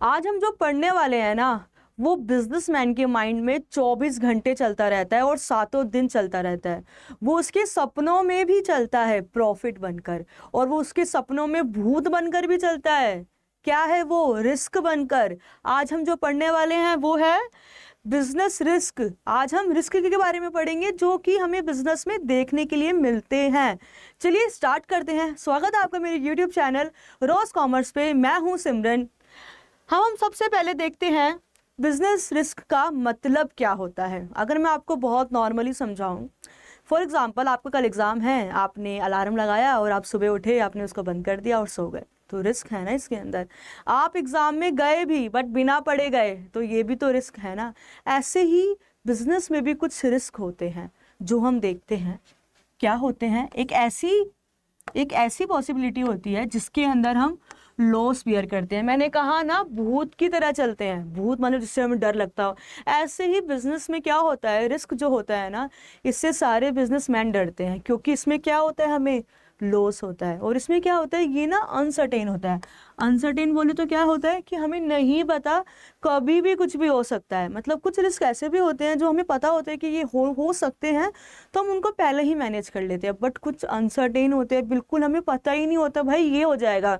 आज हम जो पढ़ने वाले हैं ना, वो बिजनेसमैन के माइंड में 24 घंटे चलता रहता है और सातों दिन चलता रहता है। वो उसके सपनों में भी चलता है प्रॉफिट बनकर, और वो उसके सपनों में भूत बनकर भी चलता है। क्या है वो? रिस्क बनकर। आज हम जो पढ़ने वाले हैं वो है बिजनेस रिस्क। आज हम रिस्क के बारे में पढ़ेंगे जो कि हमें बिजनेस में देखने के लिए मिलते हैं। चलिए स्टार्ट करते हैं। स्वागत है आपका मेरे यूट्यूब चैनल रोज कॉमर्स पे। मैं हूं सिमरन। हम सबसे पहले देखते हैं बिजनेस रिस्क का मतलब क्या होता है। अगर मैं आपको बहुत नॉर्मली समझाऊं, फॉर एग्जांपल आपका कल एग्ज़ाम है, आपने अलार्म लगाया और आप सुबह उठे, आपने उसको बंद कर दिया और सो गए, तो रिस्क है ना इसके अंदर। आप एग्ज़ाम में गए भी बट बिना पढ़े गए, तो ये भी तो रिस्क है ना। ऐसे ही बिजनेस में भी कुछ रिस्क होते हैं जो हम देखते हैं। क्या होते हैं? एक ऐसी पॉसिबिलिटी होती है जिसके अंदर हम लॉस बियर करते हैं। मैंने कहा ना, भूत की तरह चलते हैं। भूत मतलब जिससे हमें डर लगता हो। ऐसे ही बिजनेस में क्या होता है, रिस्क जो होता है ना, इससे सारे बिजनेसमैन डरते हैं, क्योंकि इसमें क्या होता है, हमें लॉस होता है। और इसमें क्या होता है, ये ना अनसर्टेन होता है। अनसर्टेन बोले तो क्या होता है कि हमें नहीं पता, कभी भी कुछ भी हो सकता है। मतलब कुछ रिस्क ऐसे भी होते हैं जो हमें पता होता है कि ये हो सकते हैं, तो हम उनको पहले ही मैनेज कर लेते हैं। बट कुछ अनसर्टेन होते हैं, बिल्कुल हमें पता ही नहीं होता भाई ये हो जाएगा।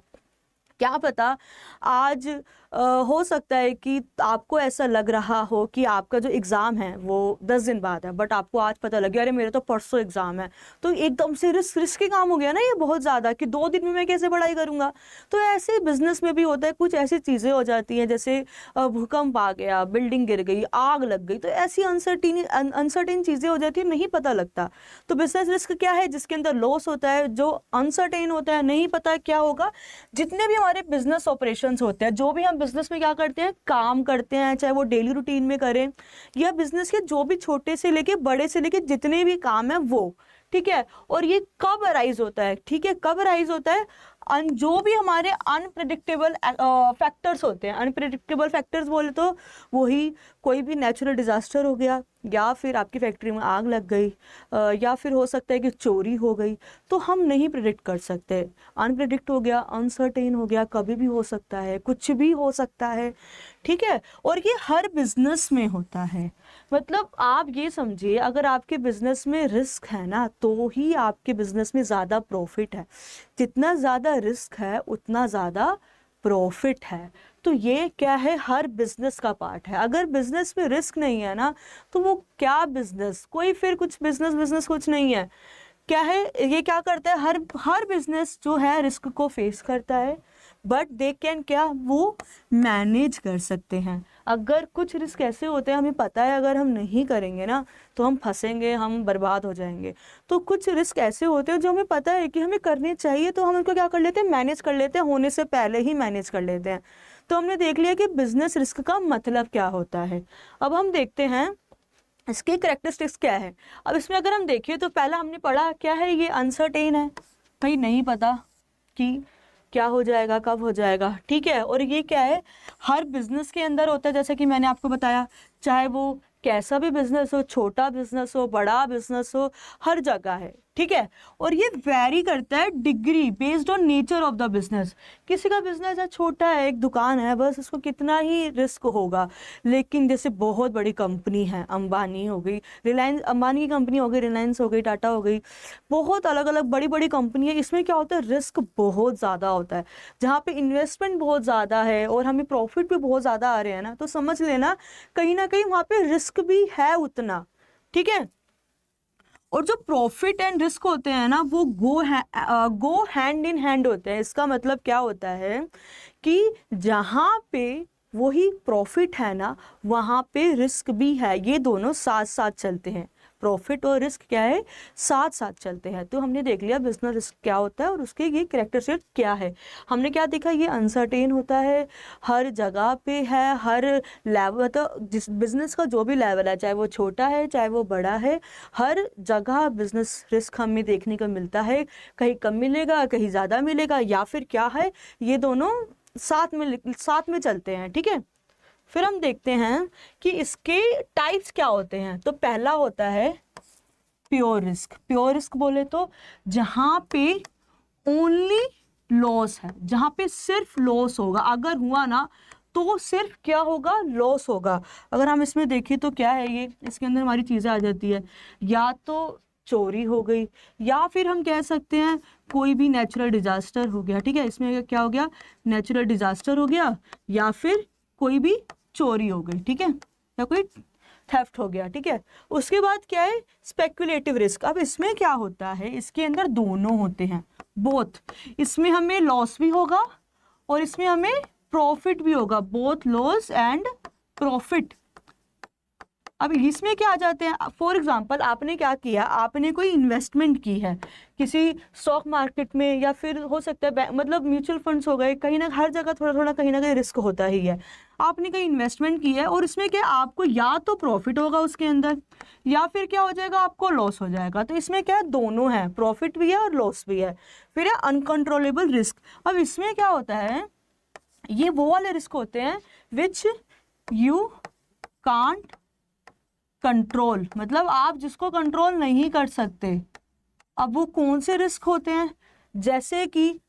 क्या पता आज हो सकता है कि आपको ऐसा लग रहा हो कि आपका जो एग्ज़ाम है वो 10 दिन बाद है, बट आपको आज पता लगे अरे मेरे तो परसों एग्ज़ाम है। तो एकदम से रिस्की काम हो गया ना ये बहुत ज़्यादा, कि 2 दिन में मैं कैसे पढ़ाई करूँगा। तो ऐसे बिजनेस में भी होता है, कुछ ऐसी चीज़ें हो जाती हैं जैसे भूकंप आ गया, बिल्डिंग गिर गई, आग लग गई, तो ऐसी अनसर्टेन चीज़ें हो जाती है, नहीं पता लगता। तो बिजनेस रिस्क क्या है? जिसके अंदर लॉस होता है, जो अनसर्टेन होता है, नहीं पता क्या होगा। जितने भी हमारे बिजनेस ऑपरेशंस होते हैं, जो भी हम बिजनेस में क्या करते हैं, काम करते हैं, चाहे वो डेली रूटीन में करें या बिजनेस के जो भी छोटे से लेके बड़े से लेके जितने भी काम है वो, ठीक है। और ये कब अराइज होता है? ठीक है, कब अराइज होता है? जो भी हमारे अनप्रिडिक्टेबल फैक्टर्स होते हैं। अनप्रिडिक्टेबल फैक्टर्स बोले तो वही कोई भी नेचुरल डिजास्टर हो गया, या फिर आपकी फैक्ट्री में आग लग गई, या फिर हो सकता है कि चोरी हो गई। तो हम नहीं प्रिडिक्ट कर सकते। अनप्रिडिक्ट हो गया, अनसर्टेन हो गया, कभी भी हो सकता है, कुछ भी हो सकता है, ठीक है। और ये हर बिजनेस में होता है। मतलब आप ये समझिए, अगर आपके बिजनेस में रिस्क है ना, तो ही आपके बिजनेस में ज़्यादा प्रॉफिट है। जितना ज़्यादा रिस्क है उतना ज़्यादा प्रॉफिट है। तो ये क्या है, हर बिजनेस का पार्ट है। अगर बिजनेस में रिस्क नहीं है ना, तो वो क्या बिजनेस, कोई फिर कुछ बिजनेस कुछ नहीं है। क्या है ये, क्या करता है, हर हर बिजनेस जो है रिस्क को फेस करता है, बट दे कैन क्या, वो मैनेज कर सकते हैं। अगर कुछ रिस्क ऐसे होते हैं, हमें पता है अगर हम नहीं करेंगे ना तो हम फंसेंगे, हम बर्बाद हो जाएंगे। तो कुछ रिस्क ऐसे होते हैं जो हमें पता है कि हमें करने चाहिए, तो हम उनको क्या कर लेते हैं, मैनेज कर लेते हैं, होने से पहले ही मैनेज कर लेते हैं। तो हमने देख लिया कि बिजनेस रिस्क का मतलब क्या होता है। अब हम देखते हैं इसके कैरेक्टरिस्टिक्स क्या है। अब इसमें अगर हम देखें तो पहला हमने पढ़ा क्या है, ये अनसर्टेन है, भाई नहीं पता कि क्या हो जाएगा, कब हो जाएगा, ठीक है। और ये क्या है, हर बिजनेस के अंदर होता है, जैसे कि मैंने आपको बताया, चाहे वो कैसा भी बिजनेस हो, छोटा बिजनेस हो, बड़ा बिजनेस हो, हर जगह है, ठीक है। और ये वैरी करता है degree based on nature of the business. किसी का बिजनेस है, छोटा है, एक दुकान है बस, उसको कितना ही रिस्क होगा। लेकिन जैसे बहुत बड़ी कंपनी है, अंबानी हो गई, रिलायंस, अंबानी की कंपनी हो गई, रिलायंस हो गई, टाटा हो गई, बहुत अलग अलग बड़ी बड़ी कंपनी है। इसमें क्या होता है, रिस्क बहुत ज़्यादा होता है। जहाँ पे इन्वेस्टमेंट बहुत ज़्यादा है और हमें प्रॉफिट भी बहुत ज़्यादा आ रहे हैं ना, तो समझ लेना कहीं ना कहीं वहाँ पे रिस्क भी है उतना, ठीक है। और जो प्रॉफिट एंड रिस्क होते हैं ना, वो गो हैंड इन हैंड होते हैं। इसका मतलब क्या होता है कि जहाँ पे वही प्रॉफिट है ना, वहाँ पे रिस्क भी है। ये दोनों साथ साथ चलते हैं। प्रॉफिट और रिस्क क्या है, साथ साथ चलते हैं। तो हमने देख लिया बिजनेस रिस्क क्या होता है और उसके ये कैरेक्टरिस्टिक क्या है। हमने क्या देखा, ये अनसर्टेन होता है, हर जगह पे है, हर लेवल, तो जिस बिजनेस का जो भी लेवल है, चाहे वो छोटा है चाहे वो बड़ा है, हर जगह बिजनेस रिस्क हमें देखने को मिलता है। कहीं कम मिलेगा, कहीं ज़्यादा मिलेगा, या फिर क्या है, ये दोनों साथ में चलते हैं, ठीक है। फिर हम देखते हैं कि इसके टाइप्स क्या होते हैं। तो पहला होता है प्योर रिस्क। प्योर रिस्क बोले तो जहां पे ओनली लॉस है, जहां पे सिर्फ लॉस होगा, अगर हुआ ना तो सिर्फ क्या होगा, लॉस होगा। अगर हम इसमें देखें तो क्या है, ये इसके अंदर हमारी चीज़ें आ जाती है, या तो चोरी हो गई, या फिर हम कह सकते हैं कोई भी नेचुरल डिजास्टर हो गया, ठीक है। इसमें क्या हो गया, नेचुरल डिजास्टर हो गया, या फिर कोई भी चोरी हो गई, ठीक है, या कोई थेफ्ट हो गया, ठीक है। उसके बाद क्या है, स्पेकुलेटिव रिस्क। अब इसमें क्या होता है, इसके अंदर दोनों होते हैं, बोथ। इसमें हमें लॉस भी होगा और इसमें हमें प्रॉफिट भी होगा, बोथ लॉस एंड प्रॉफिट। अब इसमें क्या आ जाते हैं, फॉर एग्जांपल आपने क्या किया, आपने कोई इन्वेस्टमेंट की है किसी स्टॉक मार्केट में, या फिर हो सकता है मतलब म्यूचुअल फंड्स हो गए, कहीं ना हर जगह थोड़ा थोड़ा कहीं ना कहीं रिस्क होता ही है। आपने कहीं इन्वेस्टमेंट की है और इसमें क्या, आपको या तो प्रॉफिट होगा उसके अंदर, या फिर क्या हो जाएगा, आपको लॉस हो जाएगा। तो इसमें क्या है, दोनों है, प्रॉफिट भी है और लॉस भी है। फिर है अनकंट्रोलेबल रिस्क। अब इसमें क्या होता है, ये वो वाले रिस्क होते हैं विच यू कांट कंट्रोल, मतलब आप जिसको कंट्रोल नहीं कर सकते। अब वो कौन से रिस्क होते हैं, जैसे कि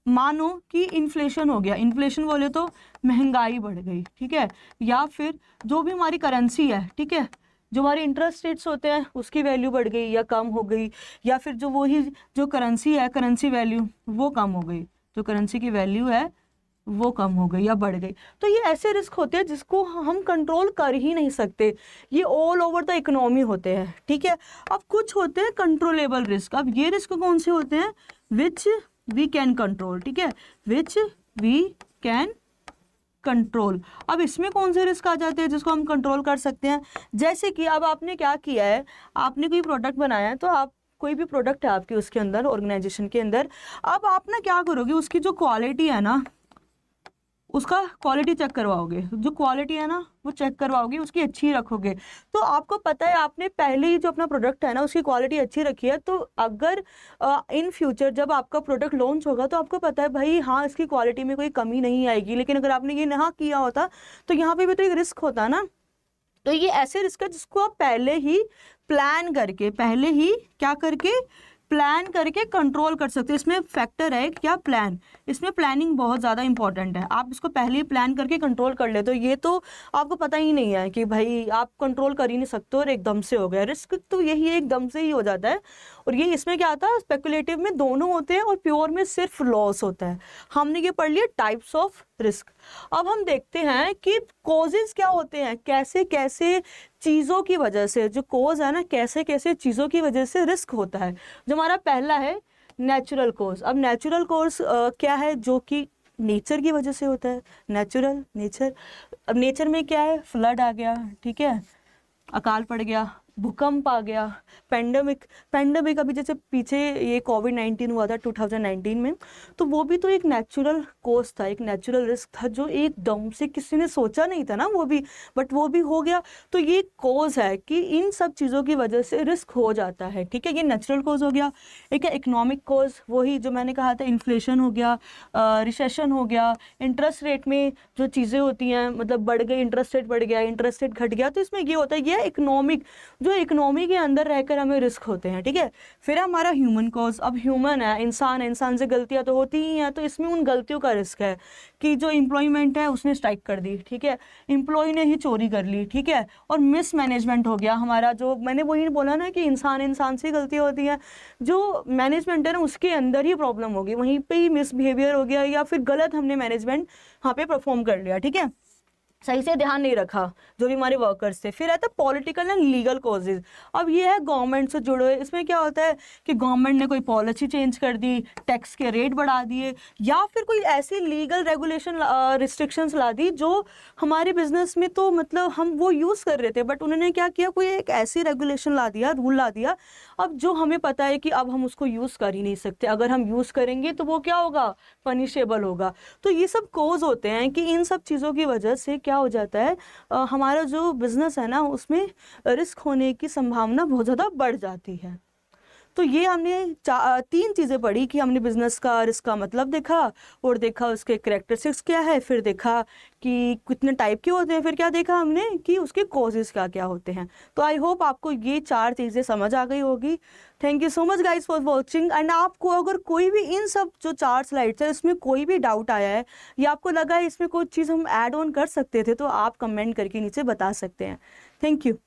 मानो कि इन्फ्लेशन हो गया, इन्फ्लेशन बोले तो महंगाई बढ़ गई, ठीक है, या फिर जो भी हमारी करेंसी है, ठीक है, जो हमारे इंटरेस्ट रेट्स होते हैं उसकी वैल्यू बढ़ गई या कम हो गई, या फिर जो वही जो करेंसी है, करेंसी वैल्यू वो कम हो गई, जो करेंसी की वैल्यू है वो कम हो गई या बढ़ गई। तो ये ऐसे रिस्क होते हैं जिसको हम कंट्रोल कर ही नहीं सकते, ये ऑल ओवर द इकोनॉमी होते हैं, ठीक है। अब कुछ होते हैं कंट्रोलेबल रिस्क। अब ये रिस्क कौन से होते हैं, विच वी कैन कंट्रोल, ठीक है, विच वी कैन कंट्रोल। अब इसमें कौन से रिस्क आ जाते हैं जिसको हम कंट्रोल कर सकते हैं, जैसे कि अब आपने क्या किया है, आपने कोई प्रोडक्ट बनाया है, तो आप कोई भी प्रोडक्ट है आपके उसके अंदर, ऑर्गेनाइजेशन के अंदर, अब आप ना क्या करोगे, उसकी जो क्वालिटी है ना, उसका क्वालिटी चेक करवाओगे, जो क्वालिटी है ना वो चेक करवाओगे, उसकी अच्छी रखोगे। तो आपको पता है आपने पहले ही जो अपना प्रोडक्ट है ना उसकी क्वालिटी अच्छी रखी है, तो अगर इन फ्यूचर जब आपका प्रोडक्ट लॉन्च होगा तो आपको पता है भाई हाँ इसकी क्वालिटी में कोई कमी नहीं आएगी। लेकिन अगर आपने ये ना किया होता तो यहाँ पे भी तो एक रिस्क होता ना। तो ये ऐसे रिस्क है जिसको आप पहले ही प्लान करके, पहले ही क्या करके, प्लान करके कंट्रोल कर सकते हैं। इसमें फैक्टर है क्या, प्लान, इसमें प्लानिंग बहुत ज़्यादा इंपॉर्टेंट है। आप इसको पहले ही प्लान करके कंट्रोल कर ले तो ये तो आपको पता ही नहीं है कि भाई आप कंट्रोल कर ही नहीं सकते और एकदम से हो गया। रिस्क तो यही एकदम से ही हो जाता है। और ये इसमें क्या आता है, स्पेकुलेटिव में दोनों होते हैं और प्योर में सिर्फ लॉस होता है। हमने ये पढ़ लिया टाइप्स ऑफ रिस्क। अब हम देखते हैं कि कॉजेज क्या होते हैं, कैसे कैसे चीज़ों की वजह से, जो कॉज है ना, कैसे कैसे चीज़ों की वजह से रिस्क होता है। जो हमारा पहला है नेचुरल कॉज। अब नेचुरल कॉज क्या है, जो कि नेचर की वजह से होता है, नेचुरल, नेचर। अब नेचर में क्या है, फ्लड आ गया, ठीक है, अकाल पड़ गया, भूकंप आ गया, पेंडेमिक अभी जैसे पीछे ये कोविड-19 हुआ था 2019 में, तो वो भी तो एक नेचुरल कॉज था, एक नेचुरल रिस्क था जो एकदम से किसी ने सोचा नहीं था ना वो भी, बट वो भी हो गया। तो ये कॉज है कि इन सब चीज़ों की वजह से रिस्क हो जाता है, ठीक है। ये नेचुरल कॉज हो गया। एक है इकोनॉमिक कॉज, वही जो मैंने कहा था, इन्फ्लेशन हो गया, रिसेशन हो गया, इंटरेस्ट रेट में जो चीज़ें होती हैं, मतलब बढ़ गई, इंटरेस्ट रेट बढ़ गया, इंटरेस्ट रेट घट गया, तो इसमें ये होता है, ये इकोनॉमिक, जो इकोनॉमी के अंदर रहकर हमें रिस्क होते हैं, ठीक है। फिर हमारा ह्यूमन कॉज। अब ह्यूमन है, इंसान है, इंसान से गलतियां तो होती ही हैं, तो इसमें उन गलतियों का रिस्क है कि जो एम्प्लॉयमेंट है उसने स्ट्राइक कर दी, ठीक है, एम्प्लॉय ने ही चोरी कर ली, ठीक है, और मिसमैनेजमेंट हो गया हमारा। जो मैंने वही बोला ना कि इंसान से गलतियां होती हैं, जो मैनेजमेंट है ना उसके अंदर ही प्रॉब्लम होगी, वहीं पे ही मिसबिहेवियर हो गया, या फिर गलत हमने मैनेजमेंट वहाँ पे परफॉर्म कर लिया, ठीक है, सही से ध्यान नहीं रखा जो भी हमारे वर्कर्स थे। फिर आता है पॉलिटिकल एंड लीगल कॉजेज। अब ये है गवर्नमेंट से जुड़े हुए। इसमें क्या होता है कि गवर्नमेंट ने कोई पॉलिसी चेंज कर दी, टैक्स के रेट बढ़ा दिए, या फिर कोई ऐसी लीगल रेगुलेशन रिस्ट्रिक्शंस ला दी जो हमारे बिजनेस में तो मतलब हम वो यूज़ कर रहे थे, बट उन्होंने क्या किया, कोई एक ऐसी रेगुलेशन ला दिया, रूल ला दिया, अब जो हमें पता है कि अब हम उसको यूज़ कर ही नहीं सकते, अगर हम यूज़ करेंगे तो वो क्या होगा, पनिशेबल होगा। तो ये सब कॉज होते हैं कि इन सब चीज़ों की वजह से क्या हो जाता है, हमारा जो बिजनेस है ना उसमें रिस्क होने की संभावना बहुत ज़्यादा बढ़ जाती है। तो ये हमने 3 चीज़ें पढ़ी कि हमने बिजनेस का रिस्क का मतलब देखा, और देखा उसके कैरेक्टरिस्टिक्स क्या है, फिर देखा कि कितने टाइप के होते हैं, फिर क्या देखा हमने कि उसके कॉजेज़ क्या क्या होते हैं। तो आई होप आपको ये 4 चीज़ें समझ आ गई होगी। Thank you so much guys for watching. And आपको अगर कोई भी इन सब जो 4 स्लाइड्स है इसमें कोई भी डाउट आया है या आपको लगा है इसमें कोई चीज़ हम ऐड ऑन कर सकते थे, तो आप कमेंट करके नीचे बता सकते हैं। Thank you.